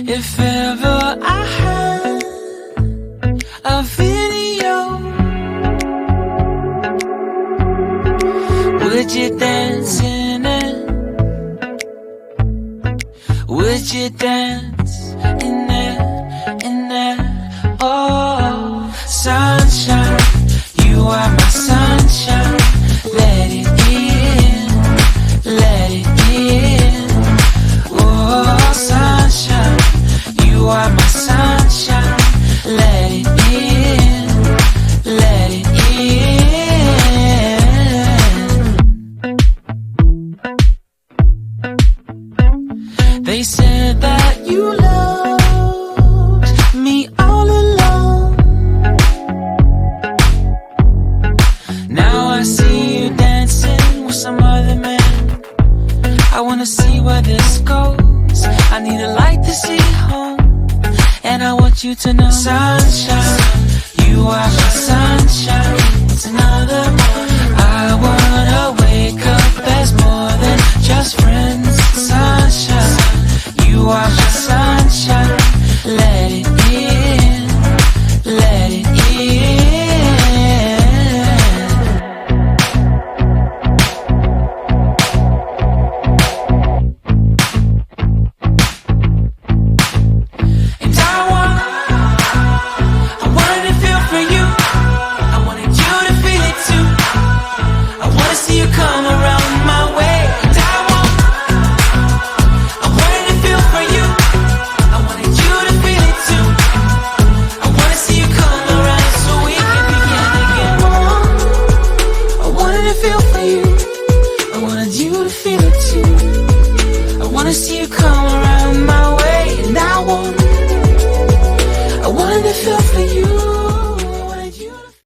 If ever I had a video, would you dance in it? Would you dance in it, in it? Oh, sunshine, you are my sunshine. Let it in, let it in. Oh, sunshine, you are my sunshine. Let it in, let it in. They said that you loved me all along. Now I see you dancing with some other man. I wanna see where this goes. I need a light to see home, and I want you to know, sunshine, you are my sunshine. It's another morning. I wanna wake up as more than just friends. Sunshine, you are my sunshine. Let it in, let it in. And I wanted to feel for you. I wanted you to feel it too. I wanna see you come around my way. And I wanted to feel for you. I wanted you to feel it too. I wanna see you come around so we can begin again. I wanted to feel for you. I wanted you to feel it too. I wanna see you come around my way. And I wanted to feel for